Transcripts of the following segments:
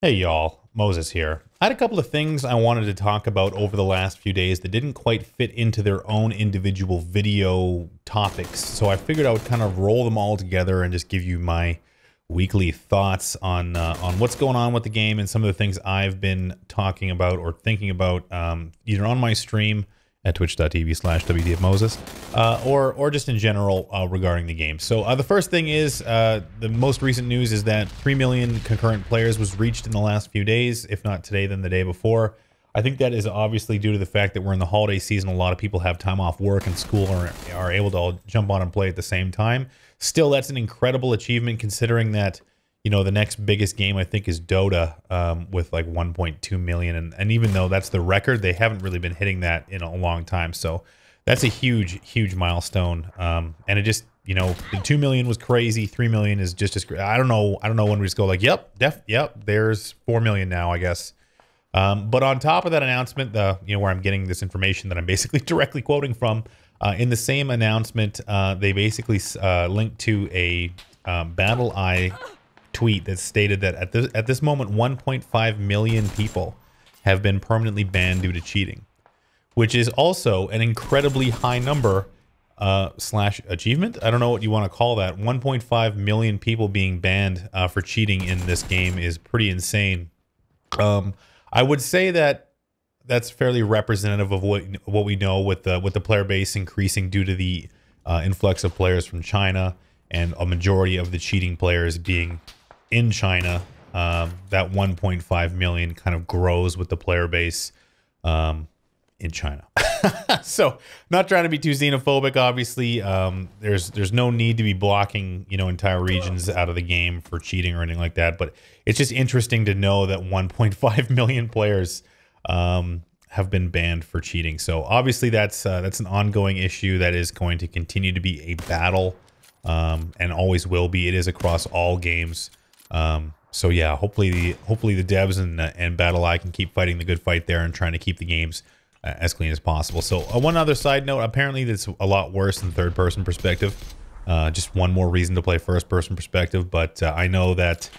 Hey y'all, Moses here. I had a couple of things I wanted to talk about over the last few days that didn't quite fit into their own individual video topics, so I figured I would kind of roll them all together and just give you my weekly thoughts on what's going on with the game and some of the things I've been talking about or thinking about either on my stream at twitch.tv/wtfmoses or just in general regarding the game. So the first thing is the most recent news is that 3 million concurrent players was reached in the last few days, if not today then the day before. I think that is obviously due to the fact that we're in the holiday season. A lot of people have time off work and school or are able to all jump on and play at the same time. Still, that's an incredible achievement considering that, you know, the next biggest game I think is Dota with like 1.2 million. And even though that's the record, they haven't really been hitting that in a long time. So that's a huge, huge milestone. And it just, you know, the 2 million was crazy. 3 million is just as great. I don't know when we just go like, yep, there's 4 million now, I guess. But on top of that announcement, where I'm getting this information that I'm basically directly quoting from, in the same announcement, they basically linked to a BattleEye tweet that stated that at this moment 1.5 million people have been permanently banned due to cheating, which is also an incredibly high number slash achievement. I don't know what you want to call that. 1.5 million people being banned for cheating in this game is pretty insane. I would say that that's fairly representative of what we know with the player base increasing due to the influx of players from China and a majority of the cheating players being in China. That 1.5 million kind of grows with the player base in China. So not trying to be too xenophobic, obviously. There's no need to be blocking, you know, entire regions out of the game for cheating or anything like that. But it's just interesting to know that 1.5 million players have been banned for cheating. So obviously that's an ongoing issue that is going to continue to be a battle and always will be. It is across all games. So yeah, hopefully the devs and BattleEye can keep fighting the good fight there and trying to keep the games as clean as possible. So one other side note, apparently that's a lot worse than third-person perspective. Just one more reason to play first-person perspective, but I know that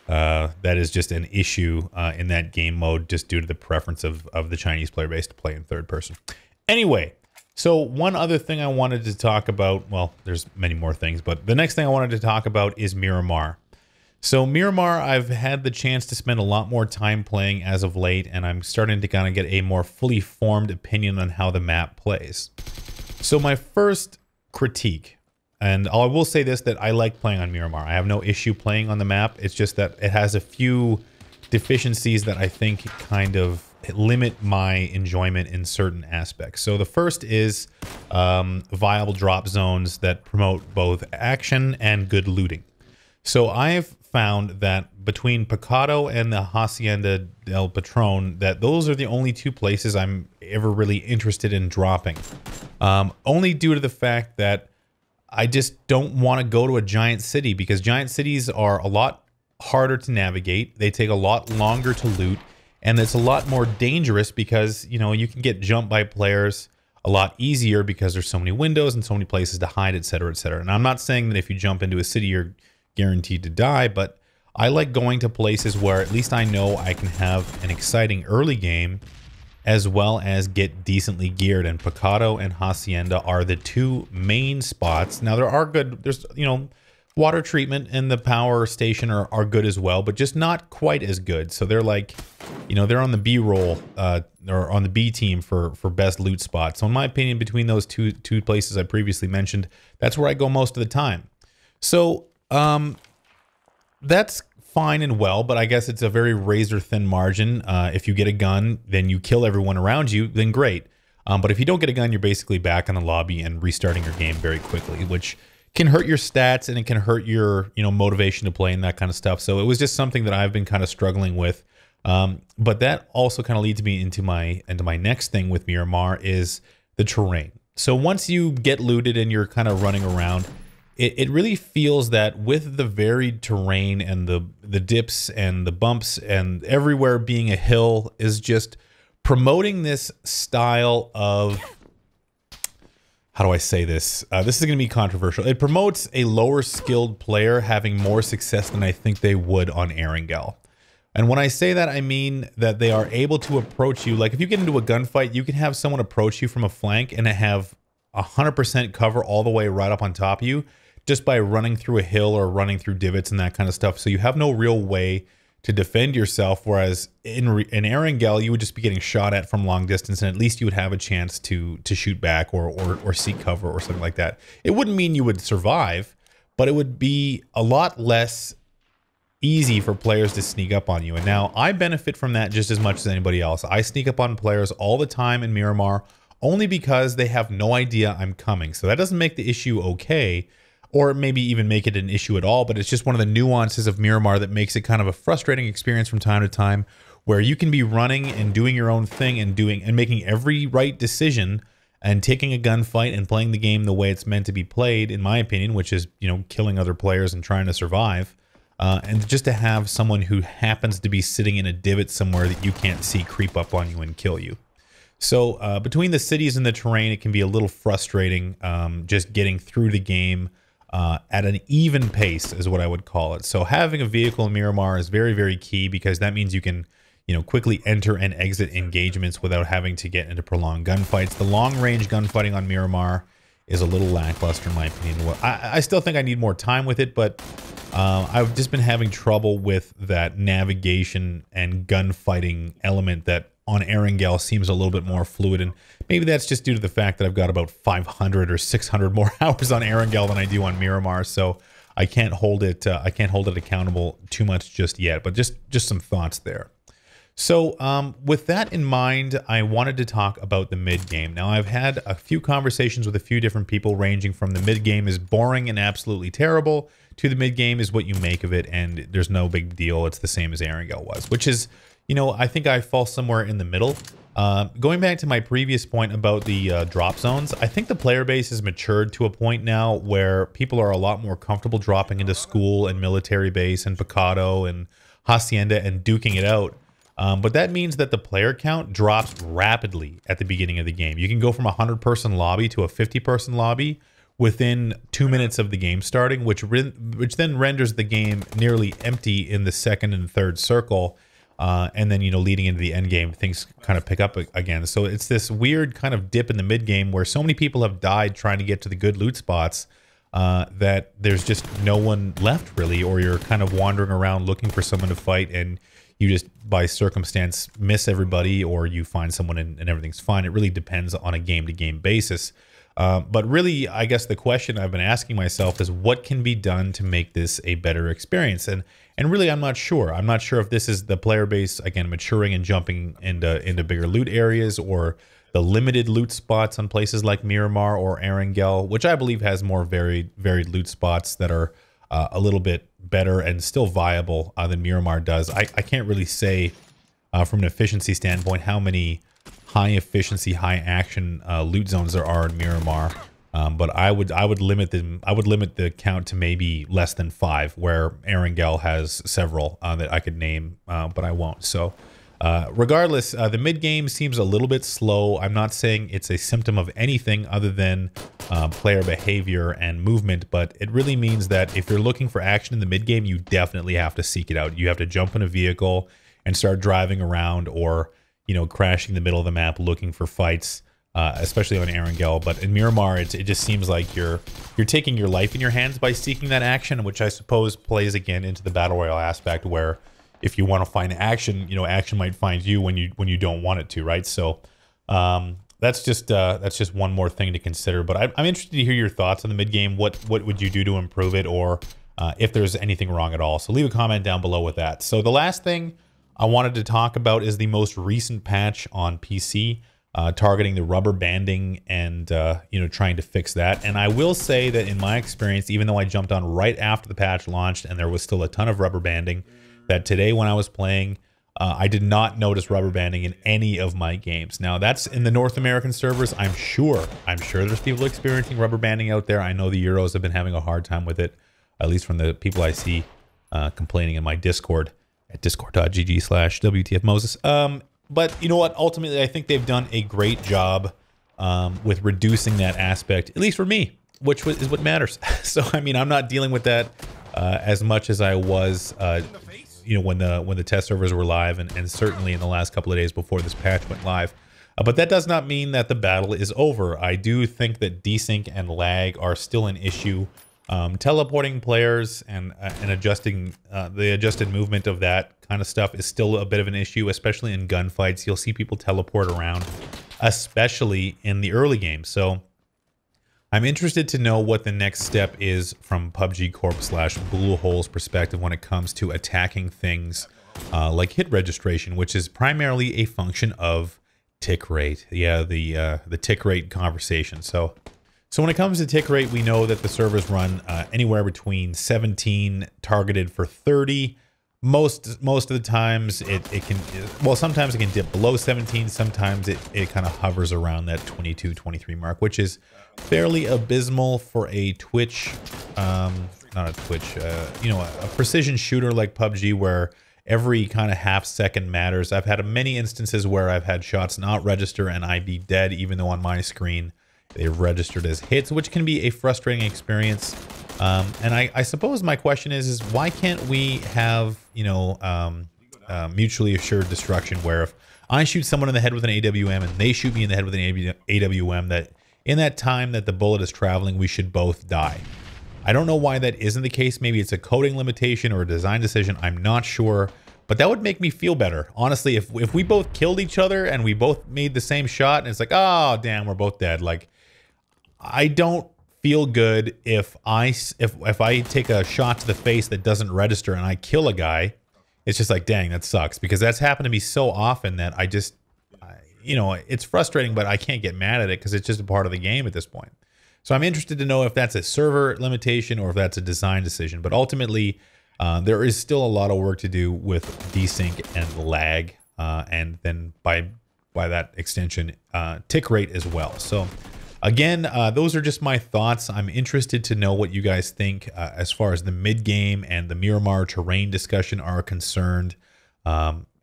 that is just an issue in that game mode just due to the preference of the Chinese player base to play in third person. Anyway, so one other thing I wanted to talk about, well, there's many more things, but the next thing I wanted to talk about is Miramar. So Miramar, I've had the chance to spend a lot more time playing as of late, and I'm starting to kind of get a more fully formed opinion on how the map plays. So my first critique, and I will say this, that I like playing on Miramar. I have no issue playing on the map. It's just that it has a few deficiencies that I think kind of limit my enjoyment in certain aspects. So the first is viable drop zones that promote both action and good looting. So I've found that between Pecado and the Hacienda del Patron, that those are the only two places I'm ever really interested in dropping. Only due to the fact that I just don't want to go to a giant city, because giant cities are a lot harder to navigate. They take a lot longer to loot, and it's a lot more dangerous because, you know, you can get jumped by players a lot easier because there's so many windows and so many places to hide, etc., etc. And I'm not saying that if you jump into a city, you're guaranteed to die, but I like going to places where at least I know I can have an exciting early game as well as get decently geared, and Pecado and Hacienda are the two main spots. Now there's, you know, water treatment and the power station are good as well, but just not quite as good. So they're like, you know, they're on the B roll or on the B team for best loot spots. So in my opinion, between those two places I previously mentioned, that's where I go most of the time. So that's fine and well, but I guess it's a very razor thin margin. If you get a gun, then you kill everyone around you, then great. But if you don't get a gun, you're basically back in the lobby and restarting your game very quickly, which can hurt your stats and it can hurt your, you know, motivation to play and that kind of stuff. So it was just something that I've been kind of struggling with. But that also kind of leads me into my next thing with Miramar is the terrain. So once you get looted and you're kind of running around, it really feels that with the varied terrain and the dips and the bumps and everywhere being a hill is just promoting this style of, how do I say this? This is going to be controversial. It promotes a lower skilled player having more success than I think they would on Erangel. And when I say that, I mean that they are able to approach you. Like if you get into a gunfight, you can have someone approach you from a flank and have 100% cover all the way right up on top of you just by running through a hill or running through divots and that kind of stuff. So you have no real way to defend yourself, whereas in Erangel, you would just be getting shot at from long distance, and at least you would have a chance to shoot back or seek cover or something like that. It wouldn't mean you would survive, but it would be a lot less easy for players to sneak up on you. And now I benefit from that just as much as anybody else. I sneak up on players all the time in Miramar only because they have no idea I'm coming. So that doesn't make the issue okay, or maybe even make it an issue at all, but it's just one of the nuances of Miramar that makes it kind of a frustrating experience from time to time, where you can be running and doing your own thing and making every right decision and taking a gunfight and playing the game the way it's meant to be played, in my opinion, which is, you know, killing other players and trying to survive. And just to have someone who happens to be sitting in a divot somewhere that you can't see creep up on you and kill you. So between the cities and the terrain, it can be a little frustrating just getting through the game at an even pace is what I would call it. So having a vehicle in Miramar is very, very key, because that means you can, you know, quickly enter and exit engagements without having to get into prolonged gunfights. The long-range gunfighting on Miramar is a little lackluster in my opinion. Well, I still think I need more time with it, but I've just been having trouble with that navigation and gunfighting element that on Erangel seems a little bit more fluid, and maybe that's just due to the fact that I've got about 500 or 600 more hours on Erangel than I do on Miramar, so I can't hold it. I can't hold it accountable too much just yet. But just some thoughts there. So with that in mind, I wanted to talk about the mid game. Now I've had a few conversations with a few different people, ranging from the mid game is boring and absolutely terrible to the mid game is what you make of it, and there's no big deal. It's the same as Erangel was, which is, you know, I think I fall somewhere in the middle. Going back to my previous point about the drop zones, I think the player base has matured to a point now where people are a lot more comfortable dropping into school and military base and Picado and Hacienda and duking it out. But that means that the player count drops rapidly at the beginning of the game. You can go from a 100-person lobby to a 50-person lobby within 2 minutes of the game starting, which then renders the game nearly empty in the second and third circle. And then, you know, leading into the end game, things kind of pick up again. So it's this weird kind of dip in the mid game where so many people have died trying to get to the good loot spots that there's just no one left really, or you're kind of wandering around looking for someone to fight and you just by circumstance miss everybody, or you find someone and everything's fine. It really depends on a game-to-game basis. But really, I guess the question I've been asking myself is what can be done to make this a better experience? And really, I'm not sure. I'm not sure if this is the player base, again, maturing and jumping into bigger loot areas, or the limited loot spots on places like Miramar or Erangel, which I believe has more varied loot spots that are a little bit better and still viable than Miramar does. I can't really say from an efficiency standpoint how many high efficiency, high action loot zones there are in Miramar, but I would limit them. I would limit the count to maybe less than 5, where Erangel has several that I could name, but I won't. So regardless, the mid game seems a little bit slow. I'm not saying it's a symptom of anything other than player behavior and movement, but it really means that if you're looking for action in the mid game, you definitely have to seek it out. You have to jump in a vehicle and start driving around, or you know, crashing the middle of the map looking for fights, especially on Erangel. But in Miramar, it just seems like you're taking your life in your hands by seeking that action, which I suppose plays again into the battle royale aspect, where if you want to find action, you know, action might find you when you don't want it to, right? So that's just one more thing to consider. But I'm interested to hear your thoughts on the mid game. What would you do to improve it, or if there's anything wrong at all? So leave a comment down below with that. So the last thing I wanted to talk about is the most recent patch on PC, targeting the rubber banding and you know, trying to fix that. And I will say that in my experience, even though I jumped on right after the patch launched and there was still a ton of rubber banding, that today when I was playing, I did not notice rubber banding in any of my games. Now that's in the North American servers. I'm sure there's people experiencing rubber banding out there. I know the Euros have been having a hard time with it, at least from the people I see complaining in my Discord at discord.gg/wtfmoses. But you know what? Ultimately, I think they've done a great job with reducing that aspect, at least for me, which is what matters. So, I mean, I'm not dealing with that as much as I was you know, when the test servers were live, and certainly in the last couple of days before this patch went live. But that does not mean that the battle is over. I do think that desync and lag are still an issue. Teleporting players and adjusting the adjusted movement of that kind of stuff is still a bit of an issue, especially in gunfights. You'll see people teleport around, especially in the early game. So I'm interested to know what the next step is from PUBG Corp / Bluehole's perspective when it comes to attacking things like hit registration, which is primarily a function of tick rate. Yeah, the tick rate conversation. So when it comes to tick rate, we know that the servers run anywhere between 17 targeted for 30. Most of the times it can, well, sometimes it can dip below 17. Sometimes it kind of hovers around that 22, 23 mark, which is fairly abysmal for a Twitch, not a Twitch, you know, a precision shooter like PUBG, where every kind of half second matters. I've had many instances where I've had shots not register and I be dead, even though on my screen they've registered as hits, which can be a frustrating experience. And I suppose my question is why can't we have, you know, mutually assured destruction, where if I shoot someone in the head with an AWM and they shoot me in the head with an AWM, that in that time that the bullet is traveling, we should both die. I don't know why that isn't the case. Maybe it's a coding limitation or a design decision. I'm not sure, but that would make me feel better. Honestly, if we both killed each other and we both made the same shot and it's like, oh, damn, we're both dead. Like, I don't feel good if I take a shot to the face that doesn't register and I kill a guy. It's just like, dang, that sucks, because that's happened to me so often that I just, you know, it's frustrating, but I can't get mad at it because it's just a part of the game at this point. So I'm interested to know if that's a server limitation or if that's a design decision. But ultimately, there is still a lot of work to do with desync and lag, and then by that extension, tick rate as well. So again, those are just my thoughts. I'm interested to know what you guys think as far as the mid-game and the Miramar terrain discussion are concerned.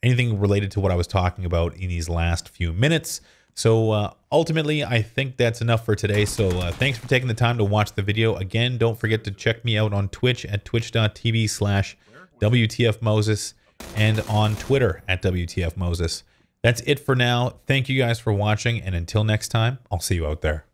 Anything related to what I was talking about in these last few minutes. So ultimately, I think that's enough for today. So thanks for taking the time to watch the video. Again, don't forget to check me out on Twitch at twitch.tv/WTFMoses and on Twitter at WTFMoses. That's it for now. Thank you guys for watching, and until next time, I'll see you out there.